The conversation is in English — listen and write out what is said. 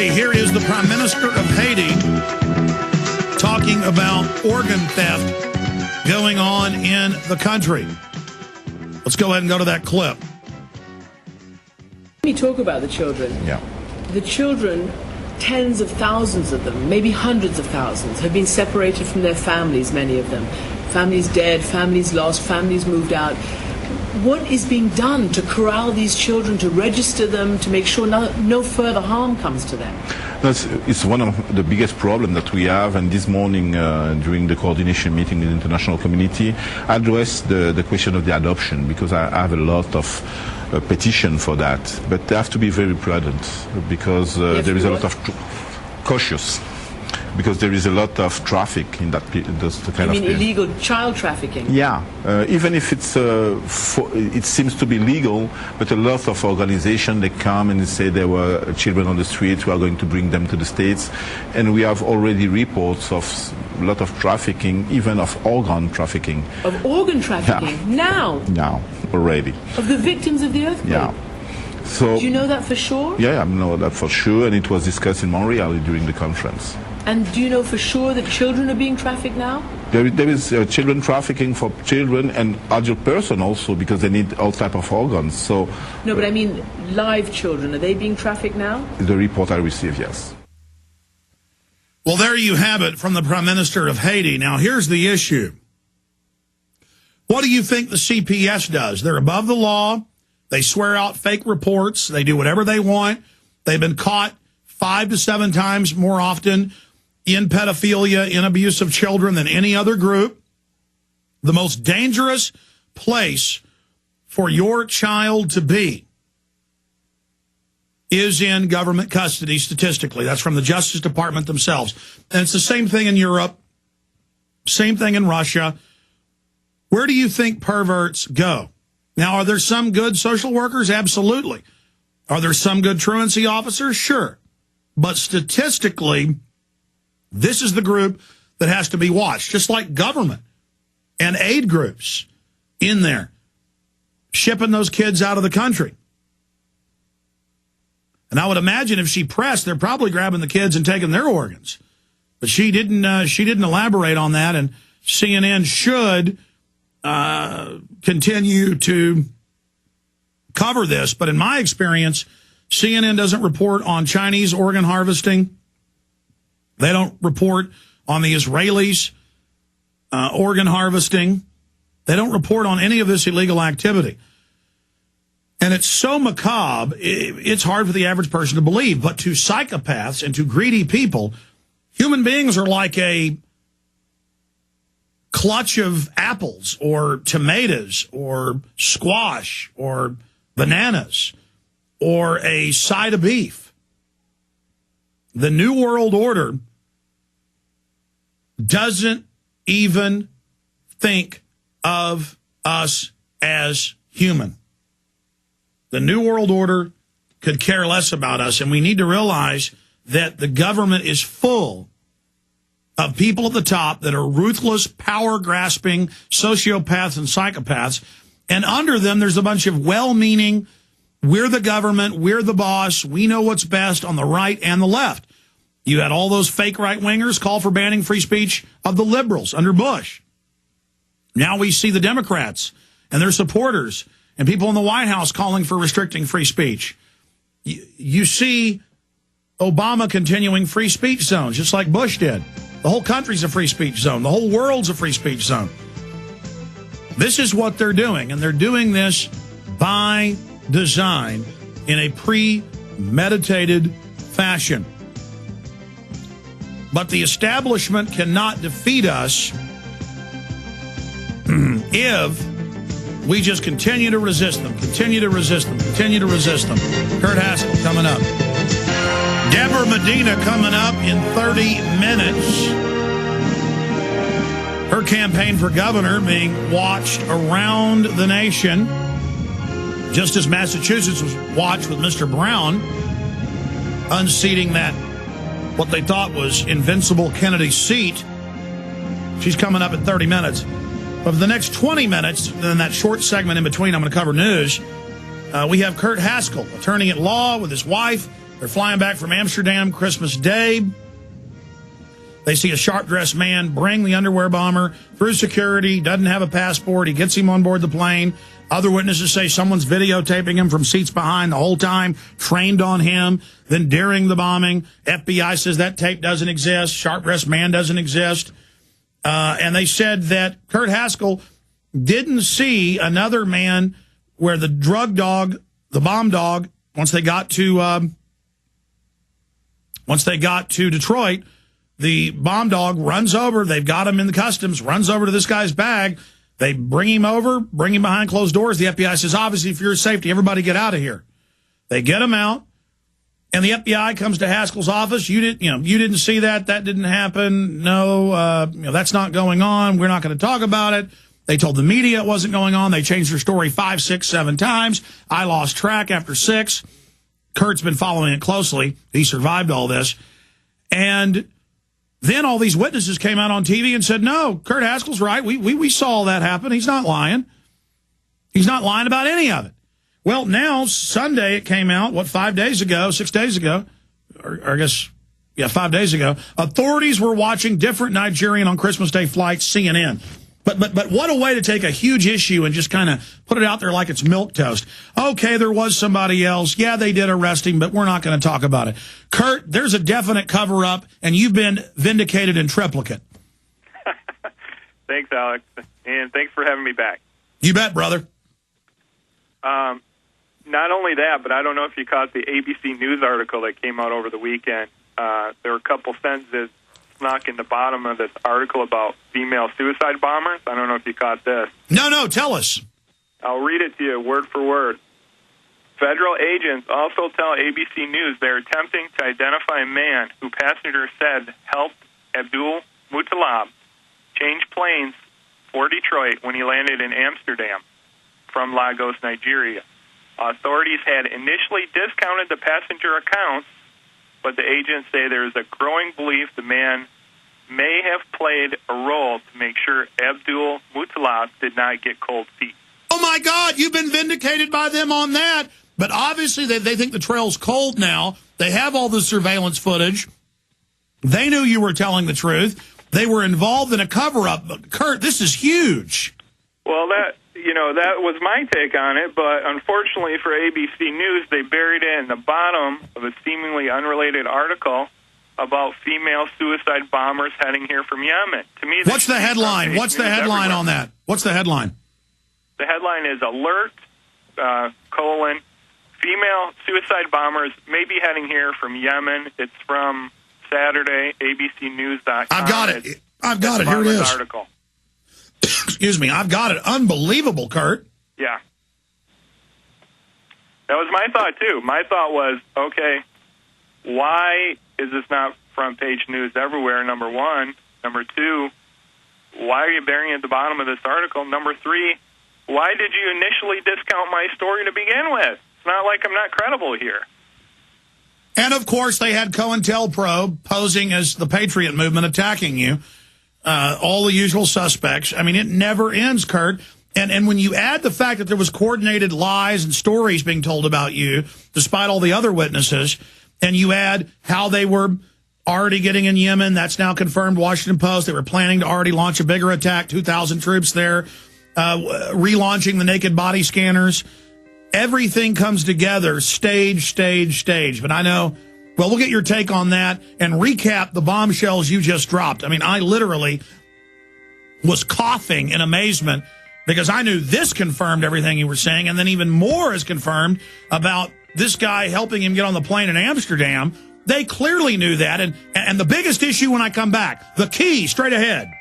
Okay, here is the Prime Minister of Haiti talking about organ theft going on in the country. Let's go ahead and go to that clip. Let me talk about the children. Yeah. The children, tens of thousands of them, maybe hundreds of thousands, have been separated from their families, many of them. Families dead, families lost, families moved out. What is being done to corral these children, to register them, to make sure no further harm comes to them? It's one of the biggest problems that we have, and this morning during the coordination meeting with the international community, I addressed the question of the adoption, because I have a lot of petition for that. But they have to be very prudent, because there is a lot of cautious. Because there is a lot of traffic in that those kind of. You mean illegal child trafficking? Yeah, even if it's it seems to be legal, but a lot of organizations, they come and they say there were children on the street. We are going to bring them to the States, and we have already reports of a lot of trafficking, even of organ trafficking. Of organ trafficking? Yeah. Now? Now, already. Of the victims of the earthquake? Yeah. So. Do you know that for sure? Yeah, I know that for sure, and it was discussed in Montreal during the conference. And do you know for sure that children are being trafficked now? There is children trafficking for children and adult person also, because they need all type of organs. So. No, but I mean live children. Are they being trafficked now? The report I received, yes. Well, there you have it from the Prime Minister of Haiti. Now, here's the issue. What do you think the CPS does? They're above the law. They swear out fake reports. They do whatever they want. They've been caught 5 to 7 times more often in pedophilia, in abuse of children than any other group. The most dangerous place for your child to be is in government custody statistically. That's from the Justice Department themselves. And it's the same thing in Europe, same thing in Russia. Where do you think perverts go? Now, are there some good social workers? Absolutely. Are there some good truancy officers? Sure. But statistically, this is the group that has to be watched, just like government and aid groups in there, shipping those kids out of the country. And I would imagine if she pressed, they're probably grabbing the kids and taking their organs. But she didn't elaborate on that, and CNN should continue to cover this. But in my experience, CNN doesn't report on Chinese organ harvesting. They don't report on the Israelis' organ harvesting. They don't report on any of this illegal activity. And it's so macabre, it's hard for the average person to believe. But to psychopaths and to greedy people, human beings are like a clutch of apples or tomatoes or squash or bananas or a side of beef. The New World Order doesn't even think of us as human. The New World Order could care less about us, and we need to realize that the government is full of people at the top that are ruthless, power-grasping sociopaths and psychopaths, and under them there's a bunch of well-meaning, we're the government, we're the boss, we know what's best on the right and the left. You had all those fake right-wingers call for banning free speech of the liberals under Bush. Now we see the Democrats and their supporters and people in the White House calling for restricting free speech. You see Obama continuing free speech zones, just like Bush did. The whole country's a free speech zone. The whole world's a free speech zone. This is what they're doing, and they're doing this by design in a premeditated fashion. But the establishment cannot defeat us if we just continue to resist them, continue to resist them, continue to resist them. Kurt Haskell coming up. Debra Medina coming up in 30 minutes. Her campaign for governor being watched around the nation, just as Massachusetts was watched with Mr. Brown unseating that, what they thought was invincible Kennedy seat. She's coming up in 30 minutes. But for the next 20 minutes, then that short segment in between, I'm going to cover news. We have Kurt Haskell, attorney at law with his wife, They're flying back from Amsterdam Christmas Day. They see a sharp-dressed man bring the underwear bomber through security, doesn't have a passport. He gets him on board the plane. Other witnesses say someone's videotaping him from seats behind the whole time, trained on him. Then during the bombing, FBI says that tape doesn't exist. Sharp-dressed man doesn't exist. And they said that Kurt Haskell didn't see another man where the drug dog, the bomb dog, once they got to Detroit, the bomb dog runs over. They've got him in the customs, runs over to this guy's bag. They bring him over, bring him behind closed doors. The FBI says, obviously, for your safety, everybody get out of here. They get him out, and the FBI comes to Haskell's office. You didn't see that. That didn't happen. No, that's not going on. We're not going to talk about it. They told the media it wasn't going on. They changed their story 5, 6, 7 times. I lost track after 6. Kurt's been following it closely. He survived all this. And then all these witnesses came out on TV and said, no, Kurt Haskell's right. We saw all that happen. He's not lying. He's not lying about any of it. Well, now, Sunday, it came out, 5 days ago, 6 days ago, or I guess, 5 days ago. Authorities were watching different Nigerian on Christmas Day flights, CNN. But what a way to take a huge issue and just kind of put it out there like it's milquetoast. Okay, there was somebody else. Yeah, they did arrest him, but we're not going to talk about it. Kurt, there's a definite cover-up, and you've been vindicated in triplicate. Thanks, Alex, and thanks for having me back. You bet, brother. Not only that, but I don't know if you caught the ABC News article that came out over the weekend. There were a couple sentences snuck in the bottom of this article about female suicide bombers. I don't know if you caught this. No, tell us. I'll read it to you word for word. Federal agents also tell ABC News they're attempting to identify a man who passengers said helped Abdul Muttalab change planes for Detroit when he landed in Amsterdam from Lagos, Nigeria. Authorities had initially discounted the passenger accounts, but the agents say there is a growing belief the man may have played a role to make sure Abdul Muttalab did not get cold feet. Oh, my God, you've been vindicated by them on that. But obviously they think the trail's cold now. They have all the surveillance footage. They knew you were telling the truth. They were involved in a cover-up. But Kurt, this is huge. Well, that was my take on it, but unfortunately for ABC News, they buried it in the bottom of a seemingly unrelated article about female suicide bombers heading here from Yemen. To me, what's the headline? What's the headline on that? What's the headline? The headline is alert, female suicide bombers may be heading here from Yemen. It's from Saturday, abcnews.com. I've got it. Here it is. Article. Excuse me. I've got it. Unbelievable, Kurt. Yeah. That was my thought, too. My thought was, okay, why is this not front page news everywhere, number one? Number two, why are you burying it at the bottom of this article? Number three, why did you initially discount my story to begin with? It's not like I'm not credible here. And, of course, they had COINTELPRO posing as the Patriot movement attacking you. All the usual suspects. I mean, it never ends, Kurt. And when you add the fact that there was coordinated lies and stories being told about you, despite all the other witnesses, and you add how they were already getting in Yemen, that's now confirmed, Washington Post, they were planning to already launch a bigger attack, 2,000 troops there, relaunching the naked body scanners. Everything comes together, stage. But I know, well, we'll get your take on that and recap the bombshells you just dropped. I mean, I literally was coughing in amazement because I knew this confirmed everything you were saying, and then even more is confirmed about this guy helping him get on the plane in Amsterdam. They clearly knew that. And the biggest issue when I come back, the key, straight ahead.